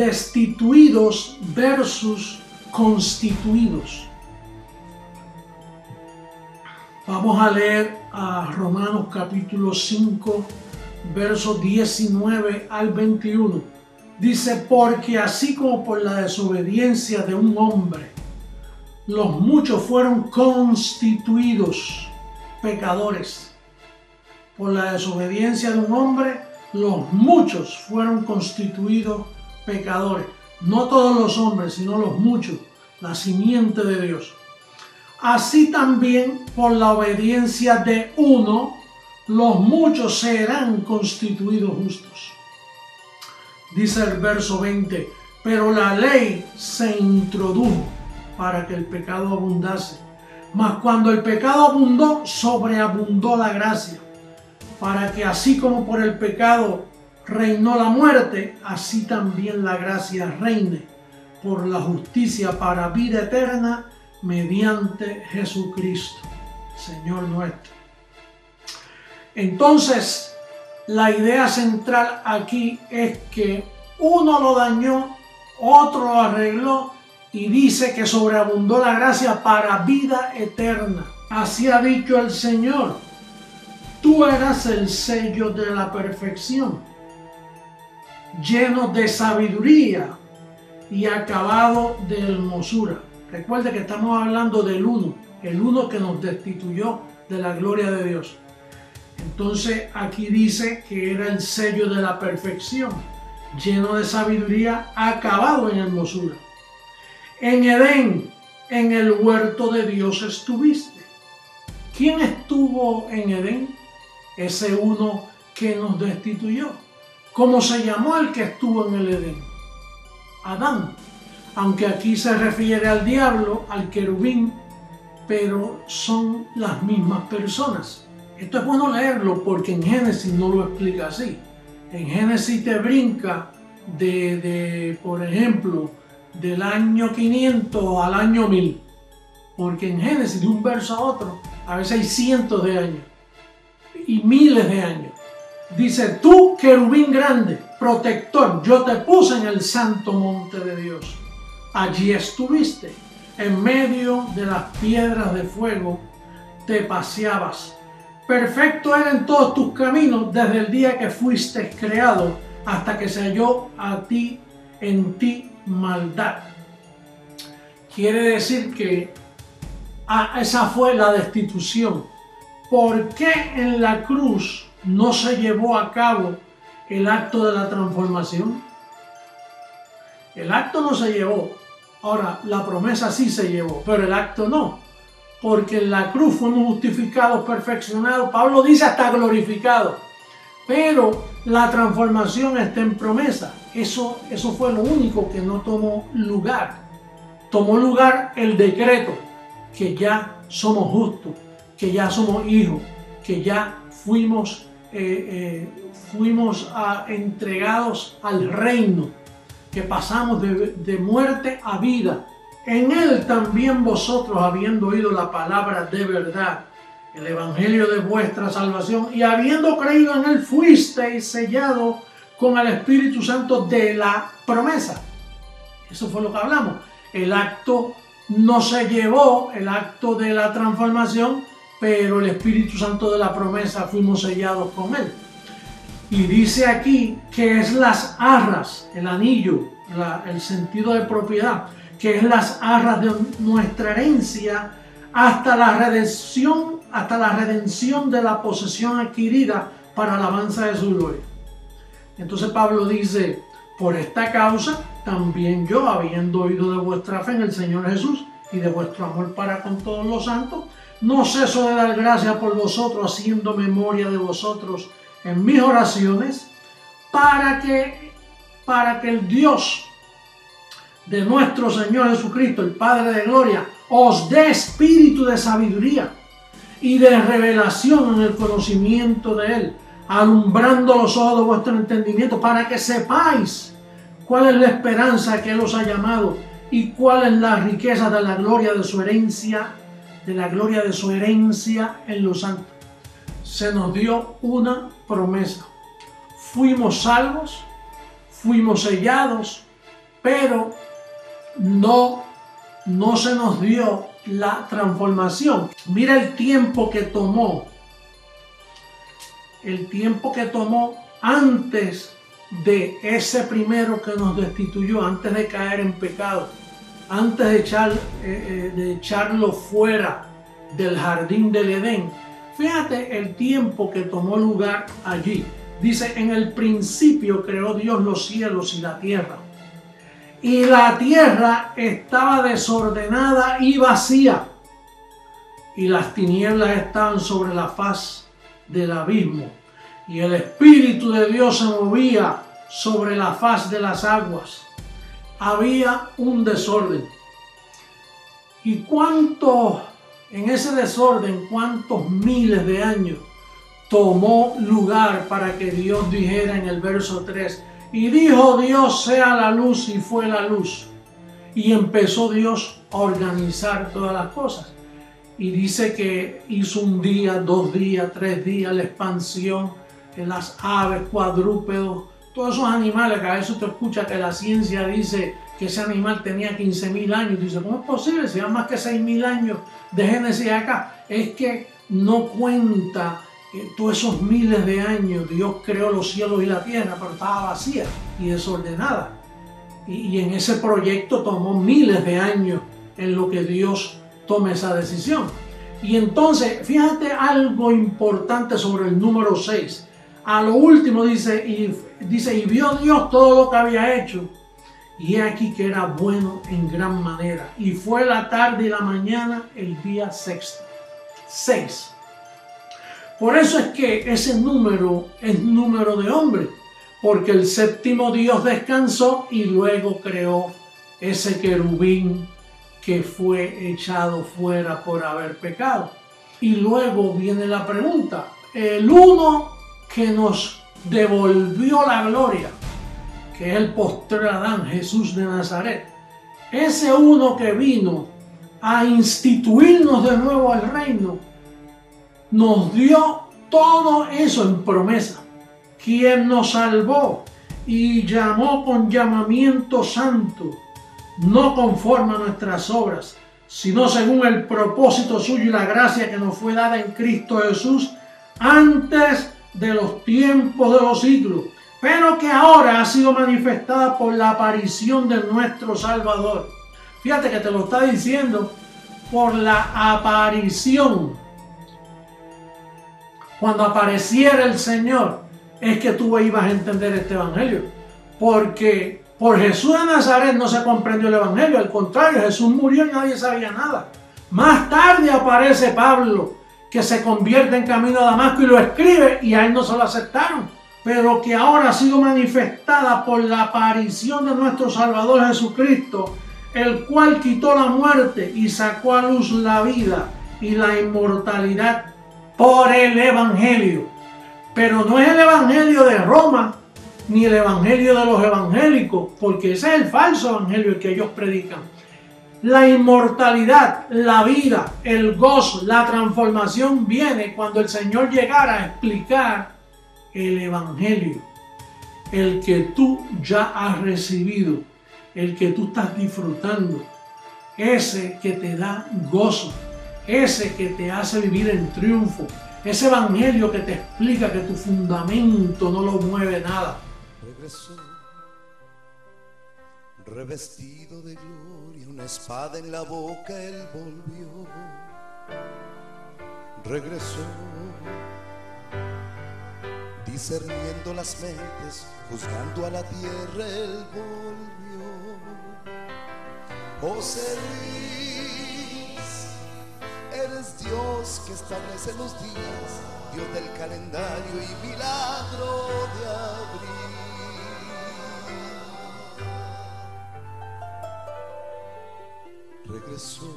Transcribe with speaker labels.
Speaker 1: destituidos versus constituidos. Vamos a leer a Romanos capítulo 5, versos 19 al 21. Dice: porque así como por la desobediencia de un hombre, los muchos fueron constituidos pecadores. Por la desobediencia de un hombre, los muchos fueron constituidos pecadores. No todos los hombres, sino los muchos, la simiente de Dios. Así también por la obediencia de uno, los muchos serán constituidos justos. Dice el verso 20: pero la ley se introdujo para que el pecado abundase. Mas cuando el pecado abundó, sobreabundó la gracia, para que así como por el pecado reinó la muerte, así también la gracia reine por la justicia para vida eterna mediante Jesucristo, Señor nuestro. Entonces, la idea central aquí es que uno lo dañó, otro lo arregló, y dice que sobreabundó la gracia para vida eterna. Así ha dicho el Señor: tú eras el sello de la perfección, lleno de sabiduría y acabado de hermosura. Recuerde que estamos hablando del uno, el uno que nos destituyó de la gloria de Dios. Entonces aquí dice que era el sello de la perfección, lleno de sabiduría, acabado en hermosura. En Edén, en el huerto de Dios estuviste. ¿Quién estuvo en Edén? Ese uno que nos destituyó. ¿Cómo se llamó el que estuvo en el Edén? Adán. Aunque aquí se refiere al diablo, al querubín, pero son las mismas personas. Esto es bueno leerlo porque en Génesis no lo explica así. En Génesis te brinca por ejemplo, del año 500 al año 1000. Porque en Génesis, de un verso a otro, a veces hay cientos de años y miles de años. Dice: tú, querubín grande, protector, yo te puse en el santo monte de Dios. Allí estuviste, en medio de las piedras de fuego te paseabas. Perfecto era en todos tus caminos desde el día que fuiste creado hasta que se halló en ti maldad. Quiere decir que esa fue la destitución. ¿Por qué en la cruz no se llevó a cabo el acto de la transformación? El acto no se llevó. Ahora, la promesa sí se llevó, pero el acto no. Porque en la cruz fuimos justificados, perfeccionados. Pablo dice hasta glorificados. Pero la transformación está en promesa. Eso fue lo único que no tomó lugar. Tomó lugar el decreto, que ya somos justos, que ya somos hijos, que ya fuimos entregados al reino, que pasamos de muerte a vida. En él también vosotros, habiendo oído la palabra de verdad, el evangelio de vuestra salvación, y habiendo creído en él, fuisteis sellados con el Espíritu Santo de la promesa. Eso fue lo que hablamos. El acto no se llevó, el acto de la transformación, pero el Espíritu Santo de la promesa fuimos sellados con él. Y dice aquí que es las arras, el anillo, el sentido de propiedad, que es las arras de nuestra herencia hasta la redención de la posesión adquirida para alabanza de su gloria. Entonces Pablo dice: por esta causa también yo, habiendo oído de vuestra fe en el Señor Jesús y de vuestro amor para con todos los santos, no ceso de dar gracias por vosotros, haciendo memoria de vosotros en mis oraciones, para que el Dios de nuestro Señor Jesucristo, el Padre de gloria, os dé espíritu de sabiduría y de revelación en el conocimiento de Él, alumbrando los ojos de vuestro entendimiento, para que sepáis cuál es la esperanza que Él os ha llamado y cuál es la riqueza de la gloria de su herencia, en los santos. Se nos dio una promesa. Fuimos salvos, fuimos sellados, pero no se nos dio la transformación. Mira el tiempo que tomó. El tiempo que tomó antes de ese primero que nos destituyó, antes de caer en pecado, antes de echarlo fuera del jardín del Edén. Fíjate el tiempo que tomó lugar allí. Dice, en el principio creó Dios los cielos y la tierra. Y la tierra estaba desordenada y vacía, y las tinieblas estaban sobre la faz del abismo, y el Espíritu de Dios se movía sobre la faz de las aguas. Había un desorden. ¿Y en ese desorden, cuántos miles de años tomó lugar para que Dios dijera en el verso 3, y dijo Dios sea la luz, y fue la luz? Y empezó Dios a organizar todas las cosas. Y dice que hizo un día, 2 días, 3 días, la expansión en las aves, cuadrúpedos, todos esos animales que a veces tú escuchas que la ciencia dice que ese animal tenía 15.000 años. Dice, ¿cómo es posible? Si van más que 6.000 años de Génesis acá. Es que no cuenta todos esos miles de años. Dios creó los cielos y la tierra, pero estaba vacía y desordenada. Y en ese proyecto tomó miles de años en lo que Dios tome esa decisión. Y entonces, fíjate algo importante sobre el número 6. A lo último dice, y vio Dios todo lo que había hecho, y he aquí que era bueno en gran manera. Y fue la tarde y la mañana el día sexto. 6. Por eso es que ese número es número de hombre, porque el séptimo Dios descansó y luego creó ese querubín que fue echado fuera por haber pecado. Y luego viene la pregunta, el uno que nos devolvió la gloria, que es el postrer Adán, Jesús de Nazaret, ese uno que vino a instituirnos de nuevo al reino, nos dio todo eso en promesa, quien nos salvó y llamó con llamamiento santo, no conforme a nuestras obras, sino según el propósito suyo y la gracia que nos fue dada en Cristo Jesús antes de los tiempos de los siglos, pero que ahora ha sido manifestada por la aparición de nuestro Salvador. Fíjate que te lo está diciendo, por la aparición. Cuando apareciera el Señor, es que tú ibas a entender este evangelio, porque por Jesús de Nazaret no se comprendió el evangelio, al contrario, Jesús murió y nadie sabía nada. Más tarde aparece Pablo, que se convierte en camino a Damasco y lo escribe, y a él no se lo aceptaron, pero que ahora ha sido manifestada por la aparición de nuestro Salvador Jesucristo, el cual quitó la muerte y sacó a luz la vida y la inmortalidad por el evangelio. Pero no es el evangelio de Roma, ni el evangelio de los evangélicos, porque ese es el falso evangelio que ellos predican. La inmortalidad, la vida, el gozo, la transformación viene cuando el Señor llegara a explicar el evangelio, el que tú ya has recibido, el que tú estás disfrutando, ese que te da gozo, ese que te hace vivir en triunfo, ese evangelio que te explica que tu fundamento no lo mueve nada.
Speaker 2: Regresó, revestido de gloria, una espada en la boca él volvió. Regresó, discerniendo las mentes, juzgando a la tierra él volvió. José Luis, eres Dios que establece los días, Dios del calendario y milagro de abril. Regresó